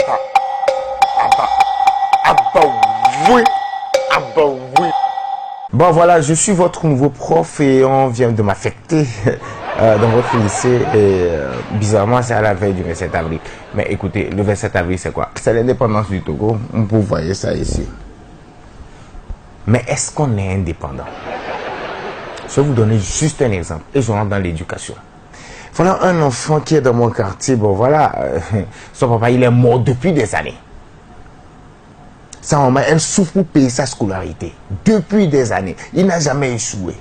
bah, ah bah, ah bah oui, ah bah oui. Bon voilà, je suis votre nouveau prof et on vient de m'affecter dans votre lycée et bizarrement c'est à la veille du 27 avril. Mais écoutez, le 27 avril c'est quoi? C'est l'indépendance du Togo, vous voyez ça ici. Mais est-ce qu'on est indépendant? Je vais vous donner juste un exemple et je rentre dans l'éducation. Voilà un enfant qui est dans mon quartier, bon voilà, son papa il est mort depuis des années. Sa maman, elle souffre pour payer sa scolarité. Depuis des années. Il n'a jamais échoué.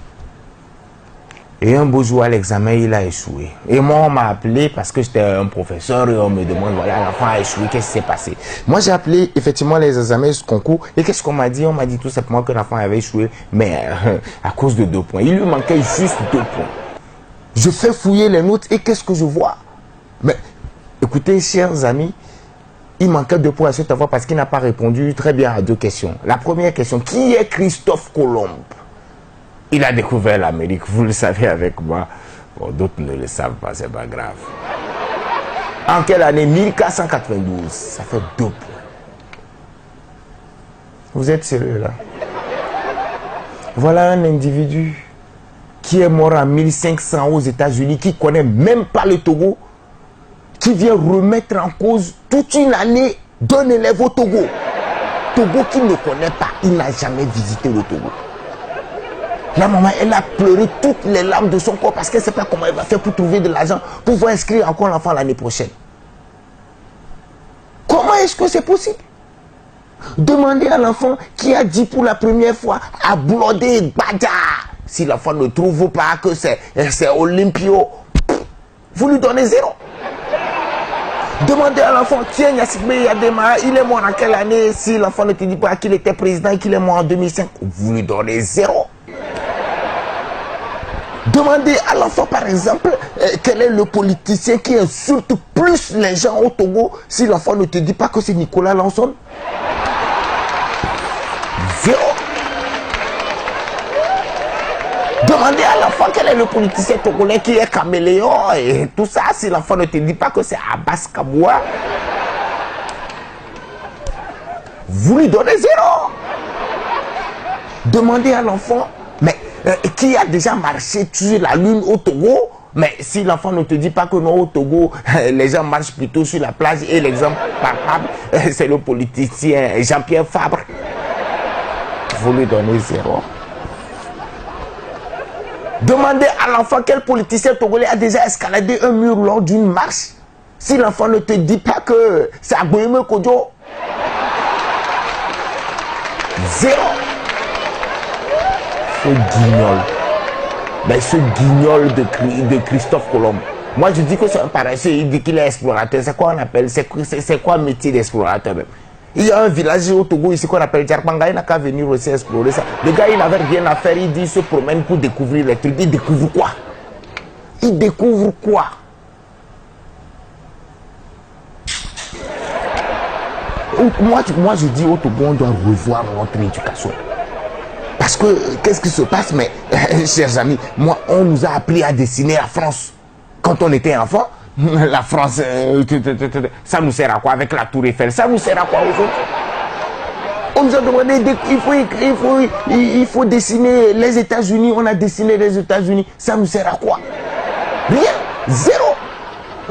Et un beau jour à l'examen, il a échoué. Et moi, on m'a appelé parce que j'étais un professeur et on me demande, voilà, l'enfant a échoué, qu'est-ce qui s'est passé? Moi, j'ai appelé effectivement les examens, ce concours. Et qu'est-ce qu'on m'a dit? On m'a dit tout simplement que l'enfant avait échoué, mais à cause de 2 points. Il lui manquait juste 2 points. Je fais fouiller les notes et qu'est-ce que je vois? Mais écoutez, chers amis, il manquait 2 points à cette fois parce qu'il n'a pas répondu très bien à 2 questions. La première question, qui est Christophe Colomb? Il a découvert l'Amérique, vous le savez avec moi. Bon, d'autres ne le savent pas, c'est pas grave. En quelle année? 1492. Ça fait 2 points. Vous êtes sérieux là? Voilà un individu qui est mort en 1500 aux États-Unis, qui ne connaît même pas le Togo, qui vient remettre en cause toute une année d'un élève au Togo. Togo qu'il ne connaît pas, il n'a jamais visité le Togo. La maman, elle a pleuré toutes les larmes de son corps parce qu'elle ne sait pas comment elle va faire pour trouver de l'argent pour pouvoir inscrire encore l'enfant l'année prochaine. Comment est-ce que c'est possible? Demandez à l'enfant qui a dit pour la première fois à Blodé Badja, si l'enfant ne trouve pas que c'est Olympio, vous lui donnez 0. Demandez à l'enfant, tiens, Yassine Yadema, il est mort en quelle année? Si l'enfant ne te dit pas qu'il était président et qu'il est mort en 2005, vous lui donnez 0. Demandez à l'enfant, par exemple, quel est le politicien qui insulte plus les gens au Togo. Si l'enfant ne te dit pas que c'est Nicolas Lanson, 0. Demandez à l'enfant quel est le politicien togolais qui est caméléon et tout ça. Si l'enfant ne te dit pas que c'est Abbas Kaboua, vous lui donnez 0. Demandez à l'enfant, mais qui a déjà marché sur la lune au Togo. Mais si l'enfant ne te dit pas que non, au Togo, les gens marchent plutôt sur la plage et l'exemple palpable, c'est le politicien Jean-Pierre Fabre, vous lui donnez 0. Demandez à l'enfant quel politicien togolais a déjà escaladé un mur lors d'une marche. Si l'enfant ne te dit pas que c'est Agboyeme Kodjo, 0. Ce guignol. Ben, ce guignol de Christophe Colomb. Moi, je dis que c'est un paresseux, il dit qu'il est explorateur. C'est quoi on appelle? C'est quoi le métier d'explorateur même? Il y a un village au Togo ici qu'on appelle Djarpanga, il n'a qu'à venir aussi explorer ça. Le gars, il n'avait rien à faire, il dit, il se promène pour découvrir les trucs. Il découvre quoi? Il découvre quoi? Moi, je dis au Togo, on doit revoir notre éducation. Parce que, qu'est-ce qui se passe? Mais, chers amis, moi, on nous a appris à dessiner la France. Quand on était enfant, la France, ça nous sert à quoi avec la Tour Eiffel? Ça nous sert à quoi aujourd'hui? On nous a demandé, il faut dessiner les États-Unis. On a dessiné les États-Unis. Ça nous sert à quoi? Rien. 0.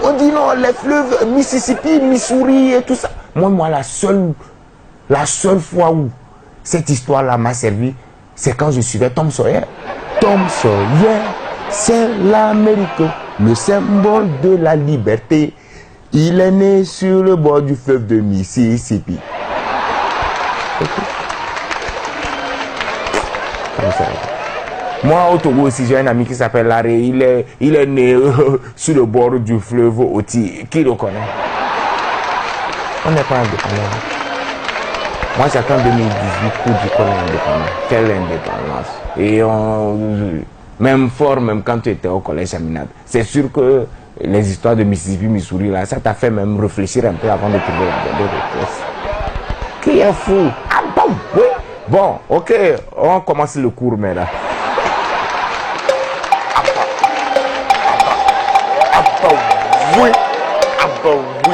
On dit non, les fleuves Mississippi, Missouri et tout ça. Moi, la seule fois où cette histoire-là m'a servi, c'est quand je suivais Tom Sawyer. Tom Sawyer, c'est l'Amérique, le symbole de la liberté. Il est né sur le bord du fleuve de Mississippi. Moi, au Togo aussi, j'ai un ami qui s'appelle Larry. Il est né sur le bord du fleuve Oti. Qui le connaît? On n'est pas indépendant. Moi, j'attends 2018 pour dire qu'on est indépendant. Quelle indépendance? Et même fort, même quand tu étais au collège Aminade, c'est sûr que les histoires de Mississippi, Missouri, là, ça t'a fait même réfléchir un peu avant de trouver la bonne réponse. Qui est fou? Ah bon, oui. Bon, ok, on commence le cours maintenant. Ah bah oui, ah bah oui.